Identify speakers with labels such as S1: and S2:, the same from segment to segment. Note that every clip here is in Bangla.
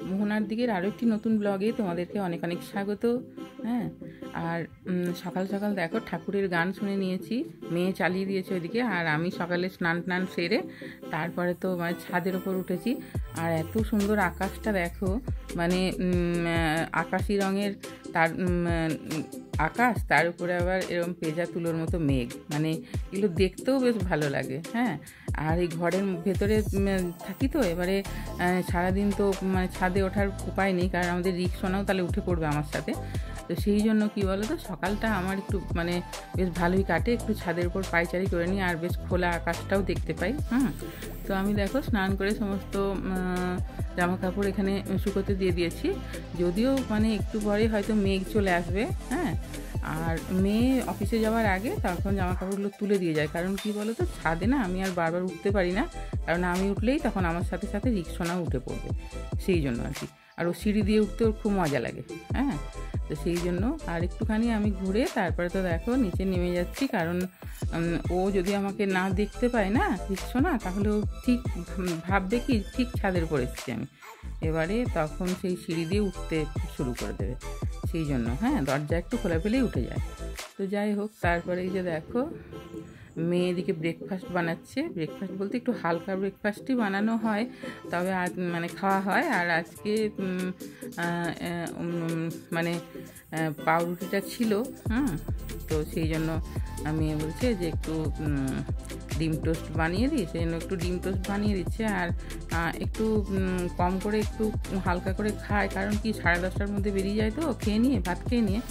S1: মোহনার দিকের আরও একটি নতুন ব্লগে তোমাদেরকে অনেক অনেক স্বাগত। হ্যাঁ, আর সকাল সকাল দেখো ঠাকুরের গান শুনে নিয়েছি, মেয়ে চালিয়ে দিয়েছে ওইদিকে, আর আমি সকালে স্নান টান সেরে তারপরে তো মানে ছাদের ওপর উঠেছি। আর এত সুন্দর আকাশটা দেখো, মানে আকাশি রঙের তার আকাশ, তার উপরে আবার এরকম পেঁজা তুলোর মতো মেঘ, মানে এগুলো দেখতেও বেশ ভালো লাগে। হ্যাঁ, আর এই ঘরের ভেতরে থাকি তো, এবারে সারাদিন তো মানে ছাদে ওঠার উপায় নেই, কারণ আমাদের রিক্সাও তাহলে উঠে পড়বে আমার সাথে। তো সেই জন্য কী বলো তো, সকালটা আমার একটু মানে বেশ ভালোই কাটে, একটু ছাদের উপর পায়চারি করে নিই, আর বেশ খোলা আকাশটাও দেখতে পাই। তো আমি দেখো স্নান করে সমস্ত জামা কাপড় এখানে শুকোতে দিয়ে দিয়েছি, যদিও মানে একটু পরে হয়তো মেঘ চলে আসবে। হ্যাঁ, আর মেয়ে অফিসে যাওয়ার আগে তখন জামা কাপড়গুলো তুলে দিয়ে যায়, কারণ কি বলো তো, ছাদে না আমি আর বারবার উঠতে পারি না, কারণ আমি উঠলেই তখন আমার সাথে সাথে রিক্সাও উঠে পড়বে, সেই জন্য আর কি। আর ও সিঁড়ি দিয়ে উঠতে ওর খুব মজা লাগে। হ্যাঁ, তো সেই জন্য আর একটুখানি আমি ঘুরে তারপরে তো দেখো নিচে নেমে যাচ্ছি, কারণ ও যদি আমাকে না দেখতে পায় না রিক্সা, তাহলে ও ঠিক ভাববে কি ঠিক ছাদের উপর এসেছি আমি, এবারে তখন সেই সিঁড়ি দিয়ে উঠতে শুরু করে দেবে, সেই জন্য হ্যাঁ দরজা একটু খোলা পেলেই উঠে যায়। তো যাই হোক, তারপরে এই যে দেখো মেয়ে এদিকে ব্রেকফাস্ট বানাচ্ছে। ব্রেকফাস্ট বলতে একটু হালকা ব্রেকফাস্টই বানানো হয়, তবে আজ মানে খাওয়া হয়। আর আজকে মানে পাউরুটিটা ছিল, তো সেই জন্য মেয়ে বলছে যে একটু ডিম টোস্ট বানিয়ে দিই, সেই জন্য একটু ডিম টোস্ট বানিয়ে দিচ্ছে। আর একটু কম করে একটু হালকা করে খায়, কারণ কি 10:30টার মধ্যে বেরিয়ে যায় তো খেয়ে নিয়ে, ভাত খেয়ে নিয়ে।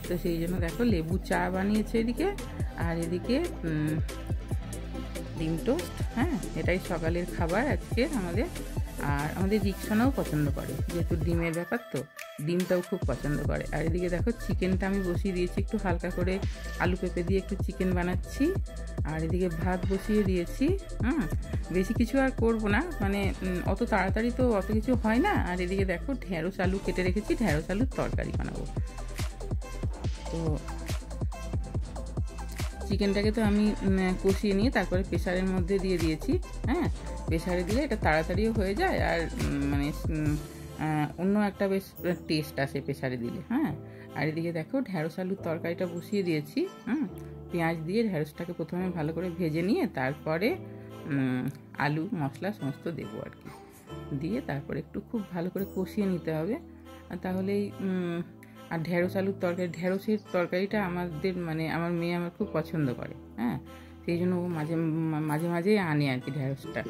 S1: তো সেই জন্য দেখো লেবু চা বানিয়েছে এদিকে, আর এদিকে ডিম টোস্ট। হ্যাঁ, এটাই সকালের খাবার আজকে আমাদের। আর আমাদের রিক্সানাও পছন্দ করে, যেহেতু ডিমের ব্যাপার তো ডিমটাও খুব পছন্দ করে। আর এদিকে দেখো চিকেনটা আমি বসিয়ে দিয়েছি, একটু হালকা করে আলু পেঁপে দিয়ে একটু চিকেন বানাচ্ছি। আর এদিকে ভাত বসিয়ে দিয়েছি। বেশি কিছু আর করব না, মানে অত তাড়াতাড়ি তো অত কিছু হয় না। আর এদিকে দেখো ঢেঁড়স আলু কেটে রেখেছি, ঢেঁড়স আলুর তরকারি বানাবো। তো চিকেনটাকে তো আমি কষিয়ে নিয়ে তারপরে প্রেসারের মধ্যে দিয়ে দিয়েছি। হ্যাঁ, প্রেসারে দিলে এটা তাড়াতাড়িও হয়ে যায়, আর মানে অন্য একটা বেশ টেস্ট আসে প্রেসারে দিলে। হ্যাঁ, আর এদিকে দেখো ঢেঁড়স আলুর তরকারিটা বসিয়ে দিয়েছি। পেঁয়াজ দিয়ে ঢেঁড়সটাকে প্রথমে ভালো করে ভেজে নিয়ে তারপরে আলু মশলা সমস্ত দেবো আর কি, দিয়ে তারপরে একটু খুব ভালো করে কষিয়ে নিতে হবে, তাহলেই। আর ঢেঁড়স আলুর তরকারি, ঢেঁড়সের তরকারিটা আমাদের মানে আমার মেয়ে আমার খুব পছন্দ করে। হ্যাঁ, সেই জন্য ও মাঝে মাঝে মাঝে আনে আর কি ঢেঁড়সটা।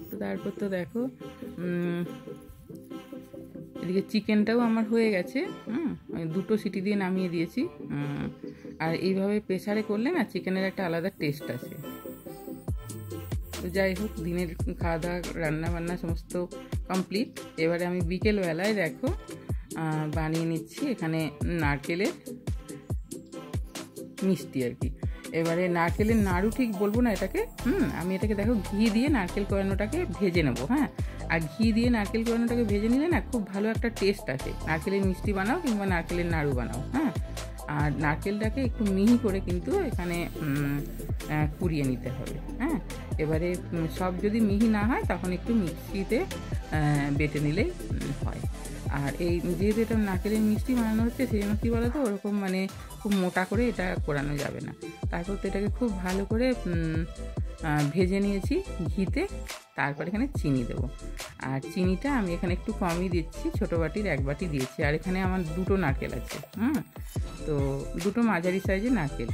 S1: তো তারপর তো দেখো এদিকে চিকেনটাও আমার হয়ে গেছে। দুটো সিটি দিয়ে নামিয়ে দিয়েছি। আর এইভাবে প্রেসারে করলে না চিকেনের একটা আলাদা টেস্ট আসে। তো যাই হোক, দিনের খাওয়া দাওয়া রান্না বান্না সমস্ত কমপ্লিট। এবারে আমি বিকেলবেলায় দেখো বানিয়ে নিচ্ছি এখানে নারকেলের মিষ্টি আর কি। এবারে নারকেলের নাড়ু ঠিক বলবো না এটাকে, আমি এটাকে দেখো ঘি দিয়ে নারকেল কোরানোটাকে ভেজে নেবো। হ্যাঁ, আর ঘি দিয়ে নারকেল কোরানোটাকে ভেজে নিলে না খুব ভালো একটা টেস্ট আসে, নারকেলের মিষ্টি বানাও কিংবা নারকেলের নাড়ু বানাও। হ্যাঁ, আর নারকেলটাকে একটু মিহি করে কিন্তু এখানে কুড়িয়ে নিতে হবে। হ্যাঁ, এবারে সব যদি মিহি না হয় তখন একটু মিক্সিতে বেটে নিলেই হয়। আর এই যেহেতু এটা নারকেলের মিষ্টি বানানো হচ্ছে, সেই জন্য কী বলো তো, ওরকম মানে খুব মোটা করে এটা করানো যাবে না। তারপর তো এটাকে খুব ভালো করে ভেজে নিয়েছি ঘিতে, তারপর এখানে চিনি দেবো। আর চিনিটা আমি এখানে একটু কমই দিচ্ছি, ছোটো বাটির 1 বাটি দিয়েছি। আর এখানে আমার 2টো নারকেল আছে। তো 2টো মাঝারি সাইজের নারকেল।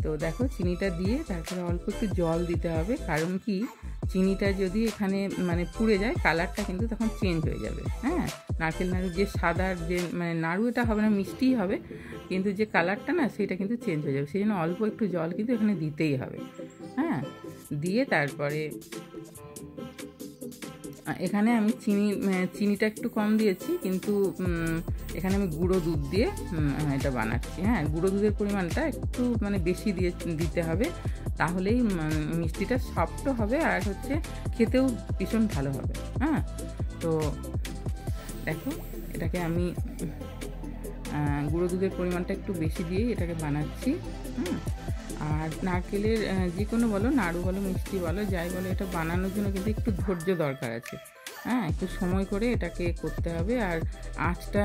S1: তো দেখো চিনিটা দিয়ে তারপরে অল্প একটু জল দিতে হবে, কারণ কি চিনিটা যদি এখানে মানে পুড়ে যায় কালারটা কিন্তু তখন চেঞ্জ হয়ে যাবে। হ্যাঁ, নারকেল নাড়ু যে সাদার যে মানে নাড়ু এটা হবে না, মিষ্টিই হবে, কিন্তু যে কালারটা না সেটা কিন্তু চেঞ্জ হয়ে যাবে, সেই জন্য অল্প একটু জল কিন্তু এখানে দিতেই হবে। হ্যাঁ, দিয়ে তারপরে এখানে আমি চিনিটা একটু কম দিয়েছি, কিন্তু এখানে আমি গুঁড়ো দুধ দিয়ে এটা বানাচ্ছি। হ্যাঁ, গুঁড়ো দুধের পরিমাণটা একটু মানে বেশি দিতে হবে, তাহলেই মিষ্টিটা সফটও হবে আর হচ্ছে খেতেও ভীষণ ভালো হবে। হ্যাঁ, তো দেখো এটাকে আমি গুঁড়ো দুধের পরিমাণটা একটু বেশি দিয়েই এটাকে বানাচ্ছি। আর নারকেলের যে কোনো বলো, নাড়ু বলো, মিষ্টি বলো, যাই বলো, এটা বানানোর জন্য কিন্তু একটু ধৈর্য দরকার আছে। হ্যাঁ, একটু সময় করে এটাকে করতে হবে। আর আঁচটা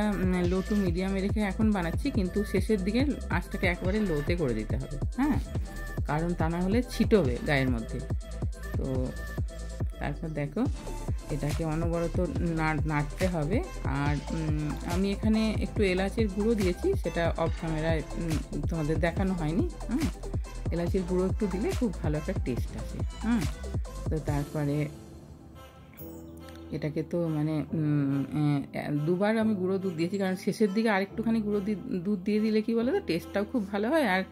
S1: লো টু মিডিয়ামে রেখে এখন বানাচ্ছি, কিন্তু শেষের দিকে আঁচটাকে একবারে লোতে করে দিতে হবে। হ্যাঁ, কারণ তা না হলে ছিটবে গায়ের মধ্যে। তো তারপর দেখো এটাকে অনবরত নাড়তে হবে। আর আমি এখানে একটু এলাচের গুঁড়ো দিয়েছি, সেটা অফ ক্যামেরায় তোমাদের দেখানো হয়নি। এলাচের গুঁড়ো একটু দিলে খুব ভালো একটা টেস্ট আসে। তো তারপরে এটাকে তো মানে দুবার আমি গুঁড়ো দুধ দিয়েছি, কারণ শেষের দিকে আরেকটুখানি গুঁড়ো দুধ দিয়ে দিলে কি বলো তো, টেস্টটাও খুব ভালো হয়। আর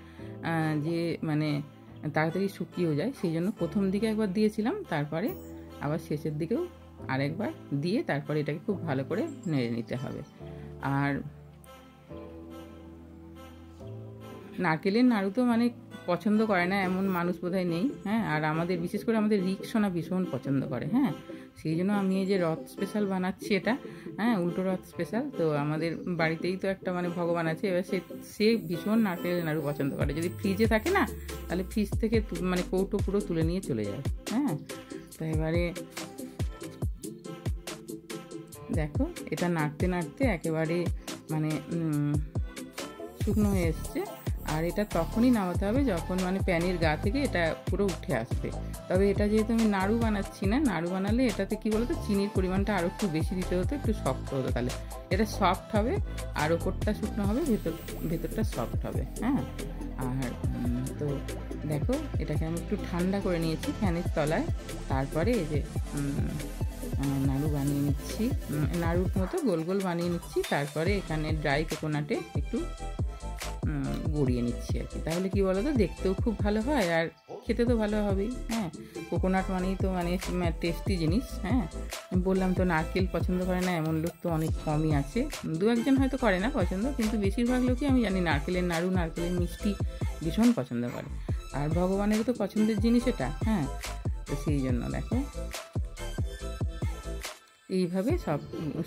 S1: যে মানে তাড়াতাড়ি শুকিয়েও যায়, সেই জন্য প্রথম দিকে একবার দিয়েছিলাম, তারপরে আবার শেষের দিকেও আরেকবার দিয়ে তারপরে এটাকে খুব ভালো করে নেড়ে নিতে হবে। আর নারকেলের নাড়ু তো মানে পছন্দ করে না এমন মানুষ বোধহয় নেই। হ্যাঁ, আর আমাদের বিশেষ করে আমাদের রিকসোনা ভীষণ পছন্দ করে। হ্যাঁ, সেই জন্য আমি এই যে রথ স্পেশাল বানাচ্ছি এটা, হ্যাঁ, উল্টো রথ স্পেশাল। তো আমাদের বাড়িতেই তো একটা মানে ভগবান আছে, এবার সে ভীষণ নারকেলের নাড়ু পছন্দ করে। যদি ফ্রিজে থাকে না, তাহলে ফ্রিজ থেকে মানে কৌটো পুরো তুলে নিয়ে চলে যায়। হ্যাঁ, তো এবারে দেখো এটা নাড়তে নাড়তে একেবারে মানে শুকনো হয়ে এসছে। আর এটা তখনই নামাতে হবে যখন মানে প্যানের গা থেকে এটা পুরো উঠে আসবে। তবে এটা যেহেতু আমি নাড়ু বানাচ্ছি না, নাড়ু বানালে এটাতে কী বলতো, চিনির পরিমাণটা আরও একটু বেশি দিতে হতো, একটু শক্ত হতো, তাহলে এটা সফট হবে। আর ওপরটা শুকনো হবে, ভেতরটা সফট হবে। হ্যাঁ, আর তো দেখো এটাকে আমি একটু ঠান্ডা করে নিয়েছি ফ্যানের তলায়। তারপরে এই যে নাড়ু বানিয়ে নিচ্ছি, নাড়ুর মতো গোল গোল বানিয়ে নিচ্ছি। তারপরে এখানে ড্রাই কোকোনাটে একটু গড়িয়ে নিচ্ছি আর কি। তাহলে কি বলো তো, দেখতেও খুব ভালো হয় আর খেতে তো ভালো হবেই। হ্যাঁ, কোকোনাট মানেই তো মানে টেস্টি জিনিস। হ্যাঁ, বললাম তো নারকেল পছন্দ করে না এমন লোক তো অনেক কমই আছে, দু একজন হয়তো করে না পছন্দ, কিন্তু বেশিরভাগ লোকই আমি জানি নারকেলের নাড়ু, নারকেলের মিষ্টি ভীষণ পছন্দ করে। আর ভগবানেরও তো পছন্দের জিনিস এটা। হ্যাঁ, তো সেই জন্য দেখো এইভাবে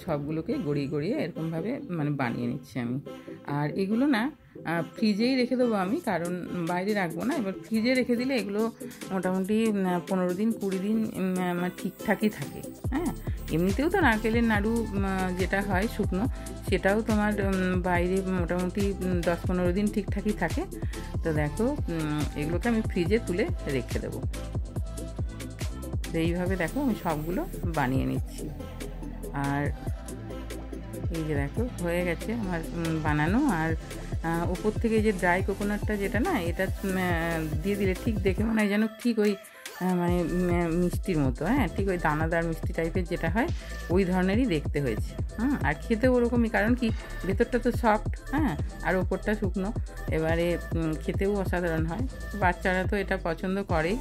S1: সবগুলোকে গড়িয়ে গড়িয়ে এরকমভাবে মানে বানিয়ে নিচ্ছি আমি। আর এগুলো না ফ্রিজেই রেখে দেবো আমি, কারণ বাইরে রাখবো না। এবার ফ্রিজে রেখে দিলে এগুলো মোটামুটি 15 দিন 20 দিন ঠিকঠাকই থাকে। হ্যাঁ, এমনিতেও তো নারকেলের নাড়ু যেটা হয় শুকনো, সেটাও তোমার বাইরে মোটামুটি 10-15 দিন ঠিকঠাকই থাকে। তো দেখো এগুলোকে আমি ফ্রিজে তুলে রেখে দেবো। তো এইভাবে দেখো আমি সবগুলো বানিয়ে নিচ্ছি। আর এই যে দেখো হয়ে গেছে আমার বানানো। আর উপর থেকে যে ড্রাই কোকোনাটটা যেটা না, এটা দিয়ে দিলে ঠিক দেখে মনে হয় যেন ঠিক ওই মানে মিষ্টির মতো। হ্যাঁ, ঠিক ওই দানাদার মিষ্টি টাইপের যেটা হয় ওই ধরনেরই দেখতে হয়েছে। আর খেতেও ওরকমই, কারণ কি ভেতরটা তো সফট, হ্যাঁ, আর ওপরটা শুকনো। এবারে খেতেও অসাধারণ হয়, বাচ্চারা তো এটা পছন্দ করেই।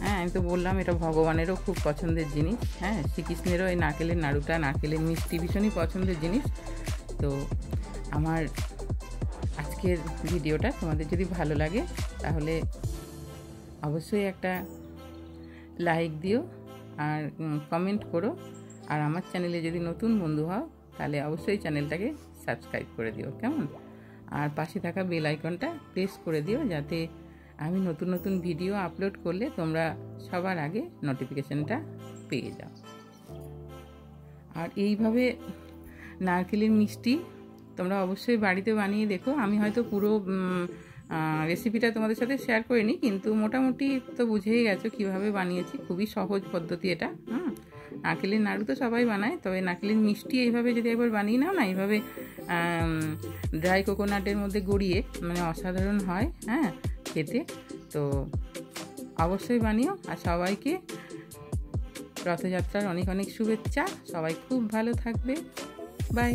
S1: হ্যাঁ, আমি তো বললাম এটা ভগবানেরও খুব পছন্দের জিনিস। হ্যাঁ, শ্রীকৃষ্ণেরও এই নারকেলের নাড়ুটা, নারকেলের মিষ্টি ভীষণই পছন্দের জিনিস। তো আমার আজকের ভিডিওটা তোমাদের যদি ভালো লাগে তাহলে অবশ্যই একটা লাইক দিও আর কমেন্ট করো। আর আমার চ্যানেলে যদি নতুন বন্ধু হও তাহলে অবশ্যই চ্যানেলটাকে সাবস্ক্রাইব করে দিও, কেমন? আর পাশে থাকা বেল আইকনটা প্রেস করে দিও, যাতে আমি নতুন নতুন ভিডিও আপলোড করলে তোমরা সবার আগে নোটিফিকেশানটা পেয়ে যাও। আর এইভাবে নারকেলের মিষ্টি তোমরা অবশ্যই বাড়িতে বানিয়ে দেখো। আমি হয়তো পুরো রেসিপিটা তোমাদের সাথে শেয়ার করিনি, কিন্তু মোটামুটি তো বুঝেই গেছো কীভাবে বানিয়েছি। খুবই সহজ পদ্ধতি এটা। নারকেলের নাড়ু তো সবাই বানায়, তবে নারকেলের মিষ্টি এইভাবে যদি একবার বানিয়ে নাও না, এইভাবে ড্রাই কোকোনাটের মধ্যে গড়িয়ে, মানে অসাধারণ হয়। হ্যাঁ, খেতে তো অবশ্যই বানিও। আর সবাইকে রথযাত্রার অনেক অনেক শুভেচ্ছা। সবাই খুব ভালো থাকবে। বাই।